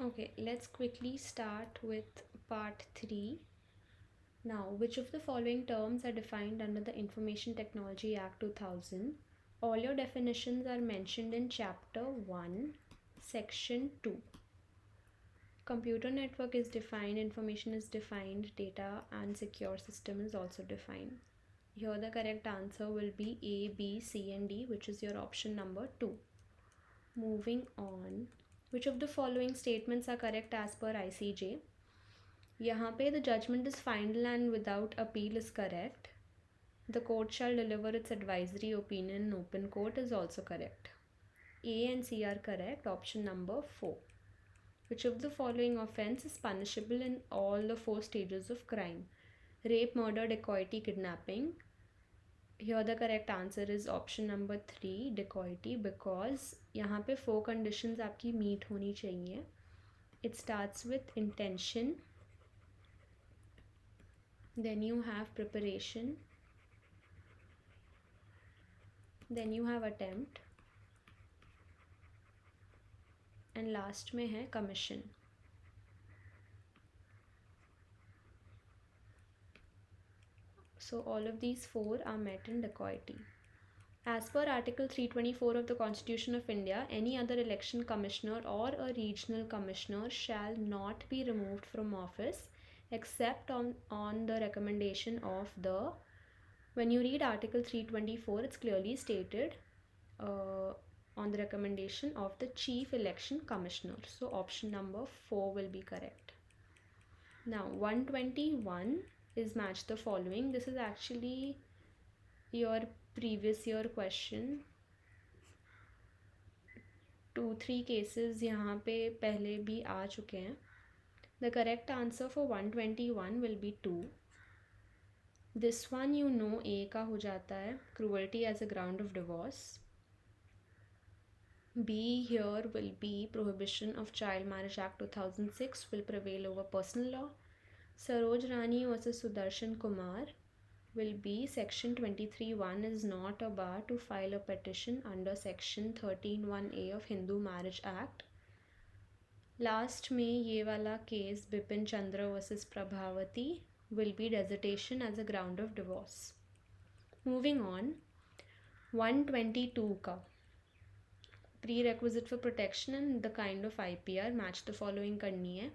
Okay, let's quickly start with part 3. Now, which of the following terms are defined under the Information Technology Act 2000? All your definitions are mentioned in chapter 1, section 2. Computer network is defined, information is defined, data and secure system is also defined. Here the correct answer will be A, B, C and D, which is your option number 2. Moving on, which of the following statements are correct as per ICJ? यहाँ पे the judgment is final and without appeal is correct. The court shall deliver its advisory opinion in open court is also correct. A and C are correct. Option number 4. Which of the following offense is punishable in all the 4 stages of crime? Rape, murder, dacoity, kidnapping. Here the correct answer is option number 3, dacoity, because यहाँ पे 4 conditions आपकी meet होनी चाहिए. It starts with intention, then you have preparation, then you have attempt, and last में है commission. So all of these 4 are met in dacoity. As per Article 324 of the Constitution of India, any other election commissioner or a regional commissioner shall not be removed from office except on the recommendation of the, when you read Article 324, it's clearly stated on the recommendation of the Chief Election Commissioner. So option number 4 will be correct. Now 121 is match the following. This is actually your previous year question. 2-3 cases यहाँ पे पहले भी आ चुके हैं. The correct answer for 121 will be 2. This one you know A का हो जाता है, cruelty as a ground of divorce. B here will be prohibition of Child Marriage Act 2006 will prevail over personal law. Saroj Rani versus Sudarshan Kumar will be section 23(1) is not a bar to file a petition under section 13(1)(a) of Hindu Marriage Act. Last में ये वाला case Bipin Chandra versus Prabhavati will be dissertation as a ground of divorce. Moving on, 122 का prerequisite for protection and the kind of IPR match the following करनी है.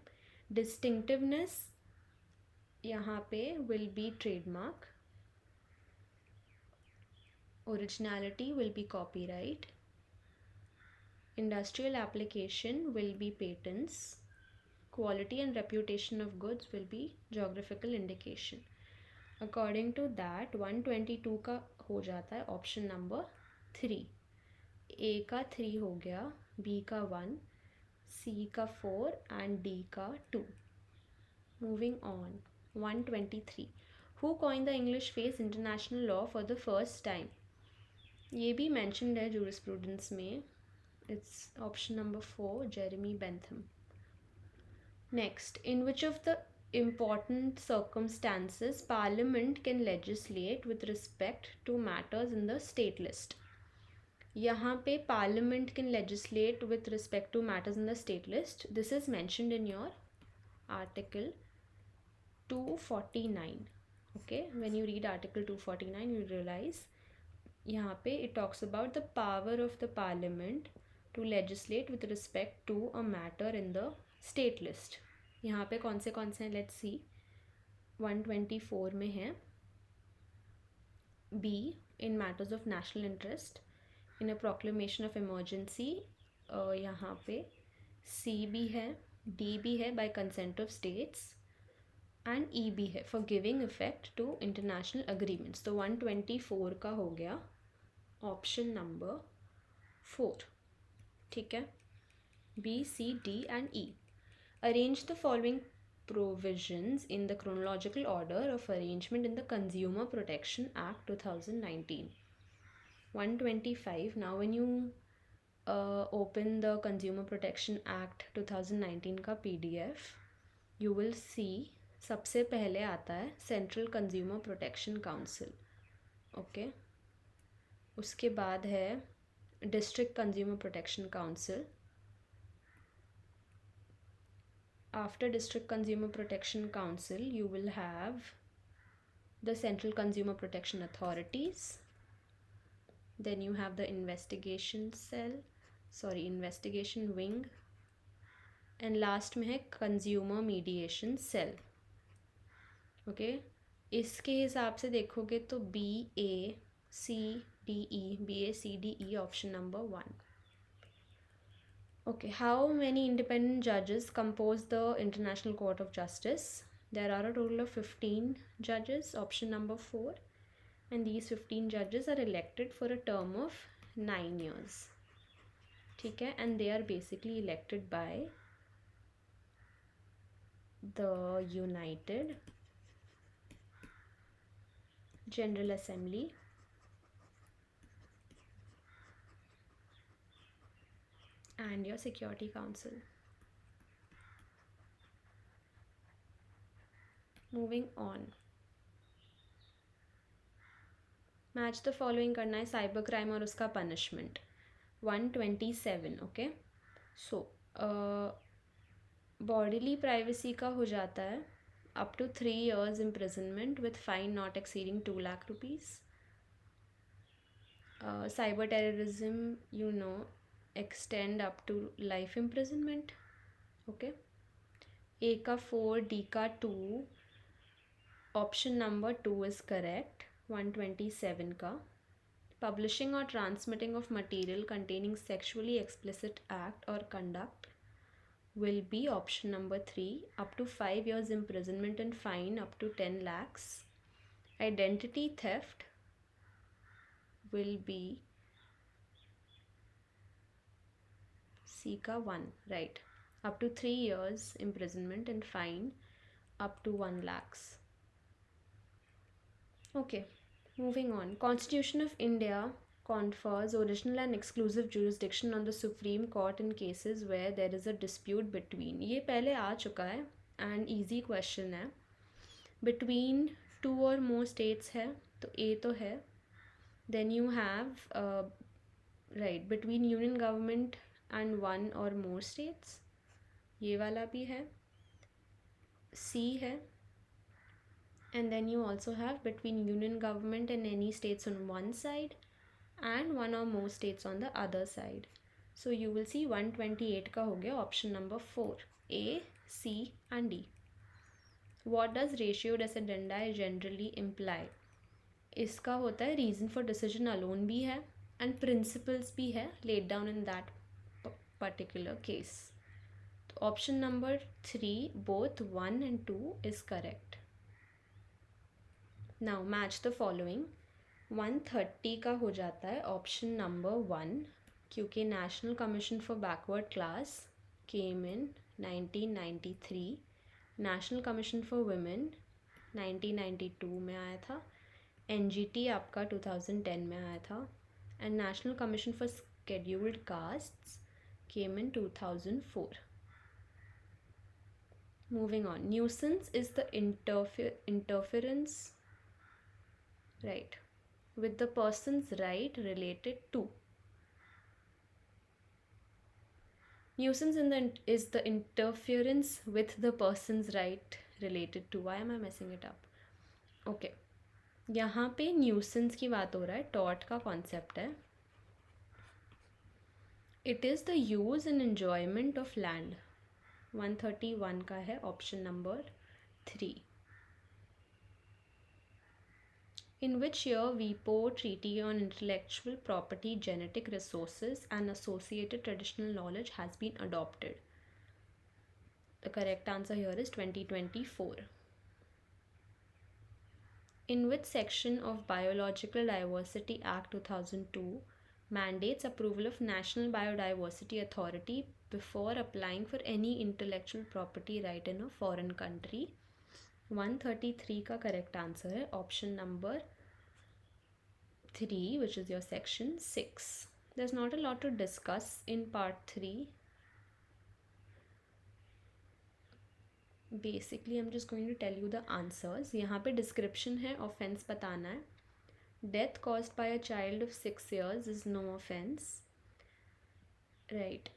Distinctiveness यहाँ पे will be trademark. Originality will be copyright. Industrial application will be patents. Quality and reputation of goods will be geographical indication. According to that 122 का हो जाता है option number 3. A का 3 हो गया, B का 1, C का 4 and D का 2. Moving on, 123. Who coined the English phrase international law for the first time? ये भी mentioned है jurisprudence में. It's option number 4, Jeremy Bentham. Next, in which of the important circumstances Parliament can legislate with respect to matters in the state list? यहाँ पे Parliament can legislate with respect to matters in the state list. This is mentioned in your Article 249. Okay, when you read Article 249, you realize यहाँ पे it talks about the power of the Parliament to legislate with respect to a matter in the state list. यहाँ पे कौन से हैं, let's see. 124 में है B, in matters of national interest, in a proclamation of emergency. यहाँ पे C भी है, D भी है, by consent of states, and E भी है, for giving effect to international agreements. तो 124 का हो गया option number 4. ठीक है, B, C, D and E. Arrange the following provisions in the chronological order of arrangement in the Consumer Protection Act 2019. 125. Now when you open the Consumer Protection Act 2019 का PDF, you will see सबसे पहले आता है Central Consumer Protection Council. Okay. उसके बाद है District Consumer Protection Council. After District Consumer Protection Council, you will have the Central Consumer Protection Authorities. Then you have the investigation wing. And last में है Consumer Mediation Cell. Okay इसके हिसाब से देखोगे तो BACDE option number 1. Okay, how many independent judges compose the International Court of Justice? There are a total of 15 judges, option number 4, and these 15 judges are elected for a term of 9 years. ठीक है, and they are basically elected by the United General Assembly and your Security Council. Moving on. Match the following करना है cyber crime और उसका punishment. 127. Okay so bodily privacy का हो जाता है up to 3 years imprisonment with fine not exceeding 2 lakh rupees. Cyber terrorism, extend up to life imprisonment. Okay, A का 4, D का 2, option number 2 is correct. 127 का publishing or transmitting of material containing sexually explicit act or conduct will be option number 3, up to 5 years imprisonment and fine up to 10 lakhs. Identity theft will be C ka 1, right, up to 3 years imprisonment and fine up to 1 lakhs. Okay, moving on. Constitution of India confers original and exclusive jurisdiction on the Supreme Court in cases where there is a dispute between. ये पहले आ चुका है and easy question है. Between 2 or more states है तो A तो है. Then you have right, between union government and 1 or more states, ये वाला भी है. C है. And then you also have between union government and any states on one side and 1 or more states on the other side. So you will see 128 का हो गया option number 4, A, C and D. What does ratio decidendi generally imply? इसका होता है reason for decision alone भी है and principles भी है laid down in that particular case. तो option number 3, both 1 and 2 is correct. Now match the following. 130 का हो जाता है ऑप्शन नंबर 1, क्योंकि national commission for backward class came in 1993, national commission for women 1992 में आया था, एनजीटी आपका 2010 में आया था, and national commission for scheduled castes came in 2004. Moving on. Nuisance is the interference, right, with the person's right related to. Nuisance is the interference with the person's right related to. Why am I messing it up? Okay, यहाँ पे nuisance की बात हो रहा है, tort का concept है. It is the use and enjoyment of land. 131 का है option number 3. In which year WIPO Treaty on Intellectual Property, Genetic Resources and Associated Traditional Knowledge has been adopted? The correct answer here is 2024. In which section of Biological Diversity Act 2002 mandates approval of National Biodiversity Authority before applying for any intellectual property right in a foreign country? 133 का correct answer है option number 3, which is your section 6. There's not a lot to discuss in part 3. Basically I'm just going to tell you the answers. यहाँ पे description है, offense बताना है. Death caused by a child of 6 years is no offense, right.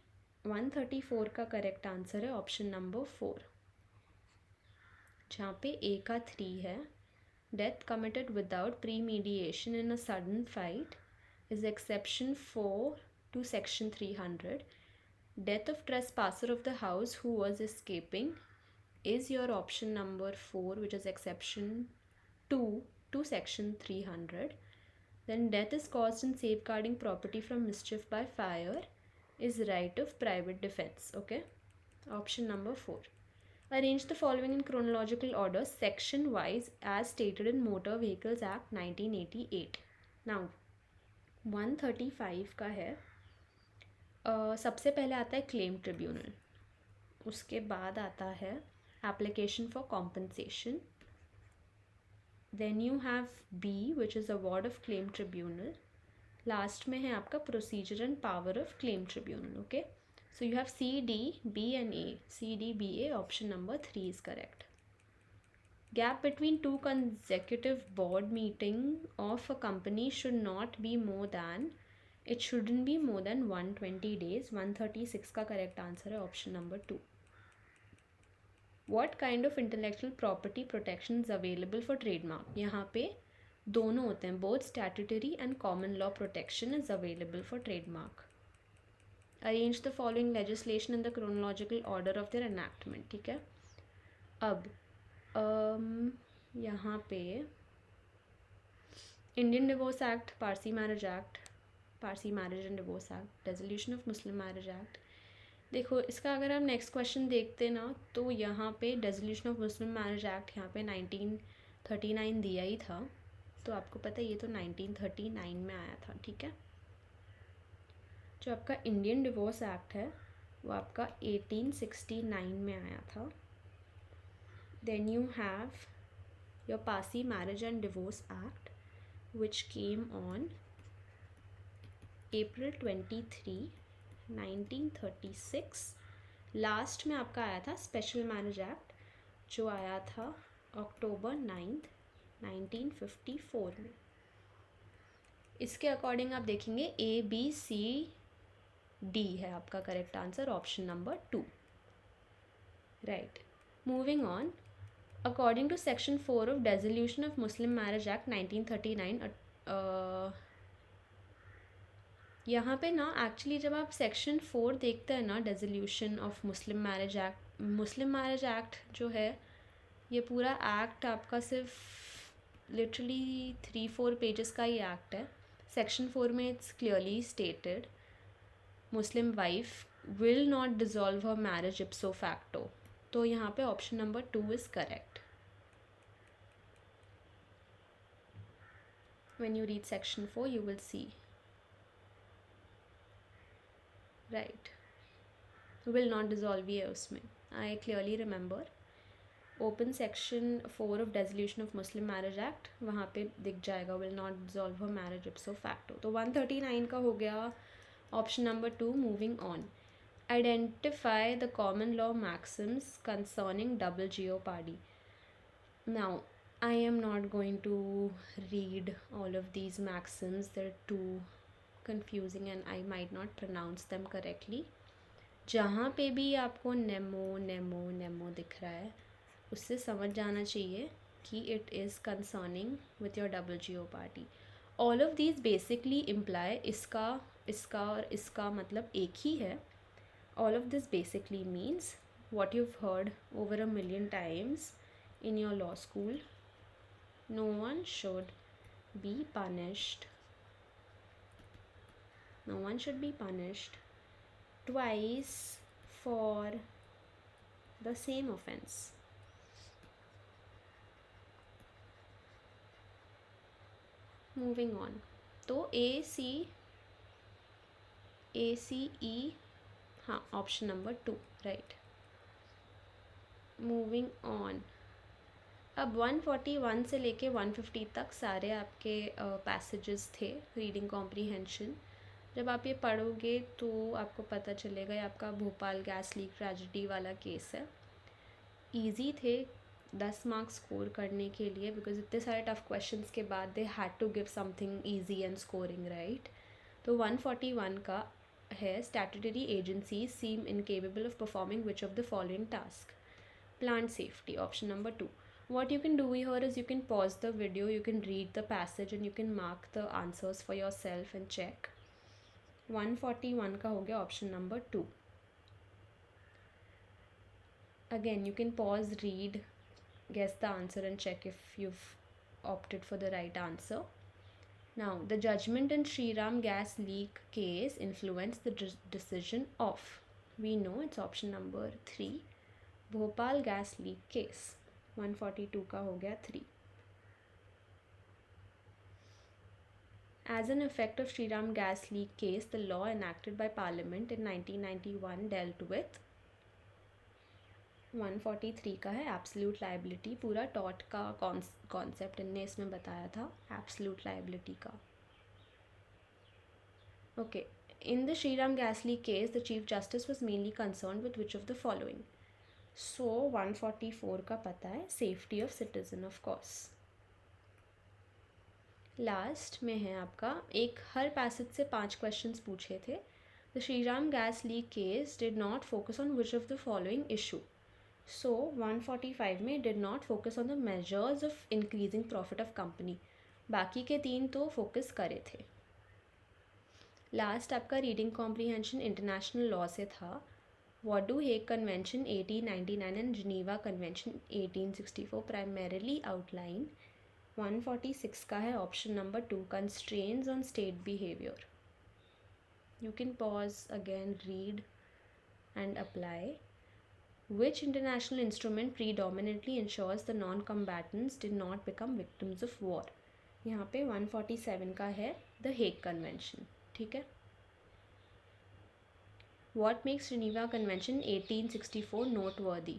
134 का correct answer है option number 4, जहाँ पे ए का 3 है. Death committed without pre mediation in a sudden fight is exception 4 to section 300. Death of trespasser of the house who was escaping is your option number 4, which is exception 2 to section 300. Then death is caused in safeguarding property from mischief by fire is right of private defense. Okay, option number 4. Arrange the following in chronological order section wise as stated in Motor Vehicles Act 1988. Now 135 का है, सबसे पहले आता है claim tribunal, उसके बाद आता है application for compensation, then you have B which is award of claim tribunal, last में है आपका procedure and power of claim tribunal. Okay, so you have C D B and A. C D B A, option number 3 is correct. Gap between two consecutive board meeting of a company should not be more than, it shouldn't be more than 120 days. 136 का correct answer है option number 2. What kind of intellectual property protection is available for trademark? यहाँ पे दोनों होते हैं, both statutory and common law protection is available for trademark. Arrange the following legislation in the chronological order of their enactment. ठीक है, अब यहाँ पे Indian divorce act, Parsi marriage act, Parsi marriage and divorce act, resolution of Muslim marriage act. देखो इसका अगर हम next question देखते ना तो यहाँ पे resolution of Muslim marriage act यहाँ पे 1939 दिया ही था, तो आपको पता है ये तो 1939 में आया था. ठीक है, जो आपका इंडियन डिवोर्स एक्ट है वो आपका 1869 में आया था. Then you have your Parsi Marriage and Divorce Act, which came on April 23, 1936. Last में आपका आया था स्पेशल मैरिज एक्ट, जो आया था अक्टूबर 9th, 1954 में. इसके अकॉर्डिंग आप देखेंगे ए बी सी डी है आपका correct answer, option number 2. Right, moving on. According to section 4 of Dissolution of Muslim Marriage Act 1939, यहाँ पे ना एक्चुअली जब आप सेक्शन 4 देखते हैं ना, dissolution of Muslim marriage act, Muslim marriage act जो है ये पूरा एक्ट आपका सिर्फ लिटरली 3-4 पेजेस का ही एक्ट है. सेक्शन 4 में it's clearly stated Muslim wife will not dissolve her marriage इप्सो facto. तो यहाँ पे option number 2 is correct. When you read section 4 you will see, right, will not dissolve ये उसमें. I clearly remember open section 4 of Dissolution of Muslim Marriage Act, वहाँ पे दिख जाएगा will not dissolve her marriage ipso facto. तो 139 का हो गया option number 2. Moving on. Identify the common law maxims concerning double jeopardy. Now I am not going to read all of these maxims, they're too confusing and I might not pronounce them correctly. जहाँ पे भी आपको Nemo Nemo Nemo दिख रहा है उससे समझ जाना चाहिए कि it is concerning with your double jeopardy. All of these basically imply इसका इसका और इसका मतलब एक ही है. All of this basically means what you've heard over a million times in your law school. No one should be punished. No one should be punished twice for the same offense. Moving on. तो A C E, हाँ option number 2 right. Moving on. अब 141 से लेके 150 तक सारे आपके passages थे reading comprehension. जब आप ये पढ़ोगे तो आपको पता चलेगा ये आपका भोपाल गैस लीक ट्रेजेडी वाला केस है. ईजी थे 10 मार्क्स स्कोर करने के लिए, बिकॉज इतने सारे टफ क्वेश्चंस के बाद they had to give something easy and scoring right. तो 141 का है statutory agencies seem incapable of performing which of the following task? Plant safety, option number 2. What you can do here is you can pause the video, you can read the passage and you can mark the answers for yourself and check. 141 का हो गया option number 2. Again, you can pause, read, guess the answer and check if you've opted for the right answer. Now, the judgment in Shriram gas leak case influenced the decision of, we know it's option number 3, Bhopal gas leak case. 142 का हो गया 3. As an effect of Shriram gas leak case, the law enacted by Parliament in 1991 dealt with, 143 का है absolute liability. पूरा taught का concept इनने इसमें बताया था, एब्सोल्यूट लाइबिलिटी का. Okay, in the Shriram gas leak case, the Chief Justice was mainly concerned with which of the following? So 144 का पता है, safety of citizen of course. Last में है आपका एक, हर पैसेज से 5 क्वेश्चंस पूछे थे. The Shriram gas leak case did not focus on which of the following issue? So 145 में did not focus on the measures of increasing profit of company. बाकी के 3 तो फोकस करे थे. लास्ट आपका रीडिंग कॉम्प्रीहेंशन इंटरनेशनल लॉ से था. What do Hague Convention 1899 and Geneva Convention 1864 primarily outline? 146 का है option number 2, constraints on state behavior. You can pause again, read and apply. Which international instrument predominantly ensures the non-combatants did not become victims of war? यहाँ पे 147 का है the Hague Convention. ठीक है. What makes Geneva Convention 1864 noteworthy?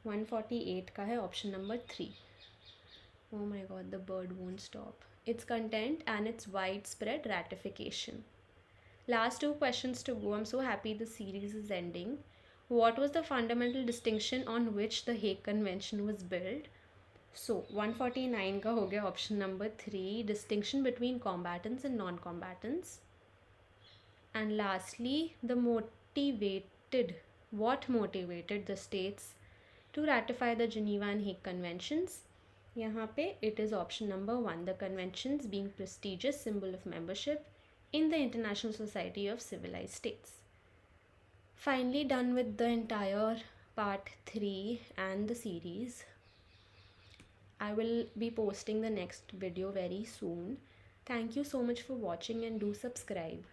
148 का है option number 3. Oh my god, the bird won't stop. Its content and its widespread ratification. Last 2 questions to go. I'm so happy the series is ending. What was the fundamental distinction on which the Hague Convention was built? So 149 का हो गया option number 3, distinction between combatants and non-combatants. And lastly, what motivated the states to ratify the Geneva and Hague Conventions? यहाँ पे it is option number 1, the conventions being prestigious symbol of membership in the International Society of Civilized States. Finally done with the entire part 3 and the series. I will be posting the next video very soon. Thank you so much for watching and do subscribe.